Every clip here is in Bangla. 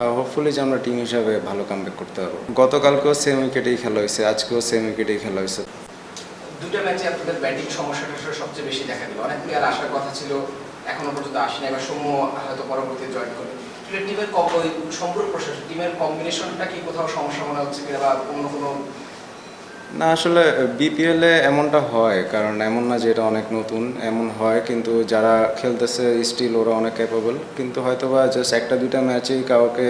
হোপফুলি যে আমরা টিম হিসাবে ভালো কামব্যাক করতে পারবো। গতকালকেও সেম উইকেটেই খেলা হয়েছে, আজকেও সেম উইকেটেই খেলা হয়েছে। দুটো ম্যাচে আপনাদের ব্যাটিং সমস্যাটা সবচেয়ে বেশি দেখা দিল। অনেক প্লেয়ার আসার কথা ছিল, এখনো পর্যন্ত আসেনি। এবার সৌম্য হয়তো পরবর্তীতে জয়েন করবে। টিমের সম্পূর্ণ প্রশাসন, টিমের কম্বিনেশনটা কি কোথাও সমস্যা মনে হচ্ছে কিনা, বা অন্য কোনো? না, আসলে বিপিএলে এমনটা হয়, কারণ এমন না যে এটা অনেক নতুন, এমন হয়, কিন্তু যারা খেলতেছে স্টিল ওরা অনেক ক্যাপেবল, কিন্তু হয়তো বা জাস্ট একটা দুইটা ম্যাচেই কাউকে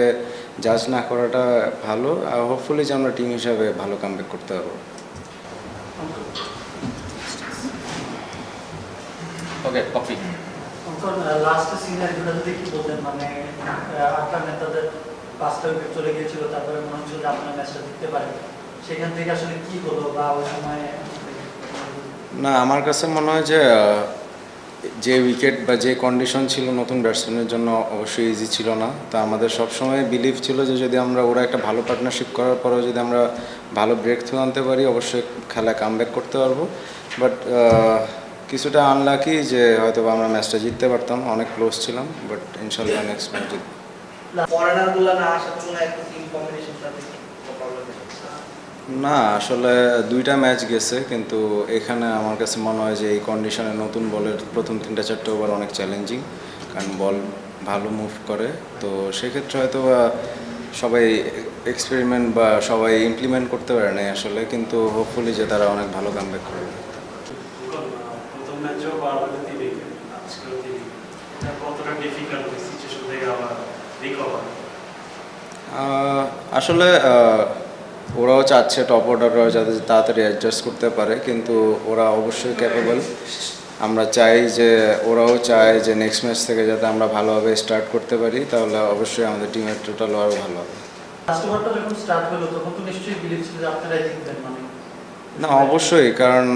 জাজ না করাটা ভালো। আর হোপফুলি যে আমরা টিম হিসাবে ভালো কামব্যাক করতে পারবো। ওকে, কপি। লাস্ট সিনারিওটা যদি কি বলতেন, মানে আপনার নেতাদের 5টা উইকেট চলে গিয়েছিল, তারপরে মনে হচ্ছিল যে আপনার ম্যাচটা জিততে পারে, সেখান থেকে আসলে কি হলো বা ওই সময়? না, আমার কাছে মনে হয় যে যে উইকেট বা যে কন্ডিশন ছিল নতুন ব্যাটসম্যানের জন্য অবশ্যই ইজি ছিল না। তো আমাদের সবসময় বিলিভ ছিল যে যদি আমরা ওরা একটা ভালো পার্টনারশিপ করার পরেও যদি আমরা ভালো ব্রেক থ্রু আনতে পারি, অবশ্যই খেলা কামব্যাক করতে পারবো। বাট কিছুটা আনলাকি যে হয়তো আমরা ম্যাচটা জিততে পারতাম, অনেক ক্লোজ ছিলাম, বাট ইনশাল্লাহ নেক্সট ম্যাচ জিতবো। ফরেনারগুলো না আসার জন্য একটা টিম কম্বিনেশনটা না, আসলে দুইটা ম্যাচ গেছে, কিন্তু এখানে আমার কাছে মনে হয় যে এই কন্ডিশনে নতুন বলের প্রথম 3-4 ওভার অনেক চ্যালেঞ্জিং, কারণ বল ভালো মুভ করে। তো সেক্ষেত্রে হয়তো সবাই এক্সপেরিমেন্ট বা সবাই ইমপ্লিমেন্ট করতে পারে না আসলে, কিন্তু হোপফুলি যে তারা অনেক ভালো কামব্যাক করবে। প্রথম ম্যাচেও বারবার 3 উইকেট, আজকেও 3 উইকেট। এটা কতটা ডিফিকাল্ট সিচুয়েশন থেকে আবার রিকভার? আসলে ওরাও চাচ্ছে টপ অর্ডাররা যাতে তাড়াতাড়ি অ্যাডজাস্ট করতে পারে, কিন্তু ওরা অবশ্যই ক্যাপেবল। আমরা চাই যে ওরাও চায় যে নেক্সট ম্যাচ থেকে যাতে আমরা ভালোভাবে স্টার্ট করতে পারি, তাহলে অবশ্যই আমাদের টিমের টোটাল আরও ভালো হবে। লাস্ট ওভারটা যখন স্টার্ট হলো তখন তো নিশ্চয়ই বিলিভ ছিল যে আপনারাই জিতবেন, মানে? না, অবশ্যই, কারণ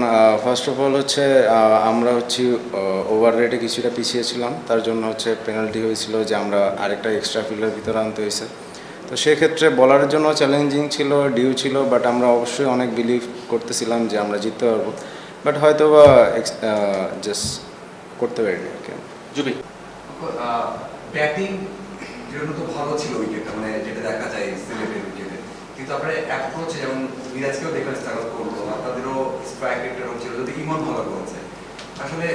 ফার্স্ট অফ অল হচ্ছে আমরা ওভার রেটে কিছুটা পিছিয়ে ছিলাম, তার জন্য হচ্ছে পেনাল্টি হয়েছিল যে আমরা আরেকটা এক্সট্রা ফিল্ডের ভিতরে আনতে হয়েছে। তো সেক্ষেত্রে বলারের জন্য চ্যালেঞ্জিং ছিল, ডিউ ছিল, বাট আমরা অবশ্যই অনেক বিলিভ করতেছিলাম যে আমরা জিততে পারবো, বাট হয়তো বা জাস্ট করতে পারিনি আর কি। জুবি, ব্যাটিং জন্য তো ভালো ছিল উইকেটটা, মানে যেটা দেখা যায় সিলেটের উইকেটে, কিন্তু আপনার অ্যাপ্রোচে যেমন মিরাজকেও দেখবেন স্ট্রাগল করলো, আপনাদেরও স্ট্রাইক রেটটা এরকম ছিল, যদি ইমন ভালো করেছে। আসলে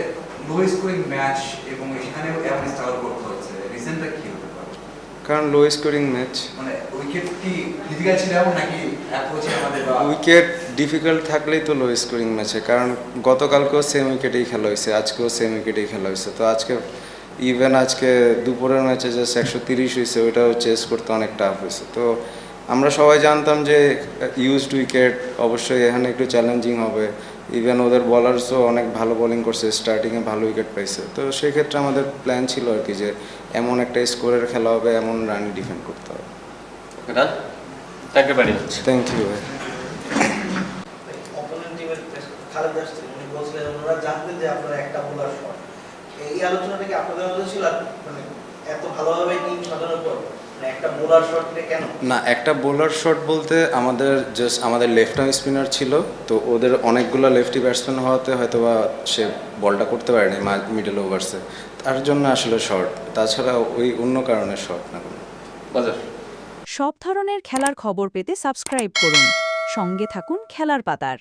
লো স্কোরিং ম্যাচ এবং এখানেও এমন স্ট্রাগল করতে হচ্ছে, রিজনটা কি হতে পারে? কারণ লো স্কোরিং ম্যাচ, মানে উইকেট কি ডিফিকাল্ট ছিল এমন, নাকি অ্যাপ্রোচে আমাদের? উইকেট ডিফিকাল্ট থাকলেই তো লো স্কোরিং ম্যাচে, কারণ গতকালকেও সেম উইকেটেই খেলা হয়েছে, আজকেও সেম উইকেটেই খেলা হয়েছে। তো আজকে আজকে দুপুরের ম্যাচে জাস্ট 130 হয়েছে, ওইটাও চেস করতে অনেক টাফ হয়েছে। তো আমরা সবাই জানতাম যে ইউজড উইকেট অবশ্যই এখানে একটু চ্যালেঞ্জিং হবে। ইভেন ওদের বলার্সও অনেক ভালো বোলিং করছে, স্টার্টিংয়ে ভালো উইকেট পাইছে। তো সেই ক্ষেত্রে আমাদের প্ল্যান ছিল আর কি যে এমন একটা স্কোরের খেলা হবে, এমন রান ডিফেন্ড করতে হবে। থ্যাংক ইউ ভাই। অপোনেন্ট টিমের খারাপ আসছে, উনি বলছিলেন ওনারা জানতেন যে আপনারা একটা বোলার শট। এই আলোচনাটা কি আপনাদের মধ্যে ছিল, মানে এত ভালোভাবে টিম সাজানোর পর একটা বোলার শটটা কেন? না, একটা বোলার শট বলতে আমাদের লেফট আর্ম স্পিনার ছিল, তো ওদের অনেকগুলো লেফটি ব্যাটসম্যান হওয়াতে হয়তো বা সে বলটা করতে পারেনি মিডল ওভার্সে, তার জন্য আসলে শর্ট, তাছাড়া ওই অন্য কারণে শর্ট না কোনো। বাজার। সব ধরনের খেলার খবর পেতে সাবস্ক্রাইব করুন, সঙ্গে থাকুন খেলার পাতার।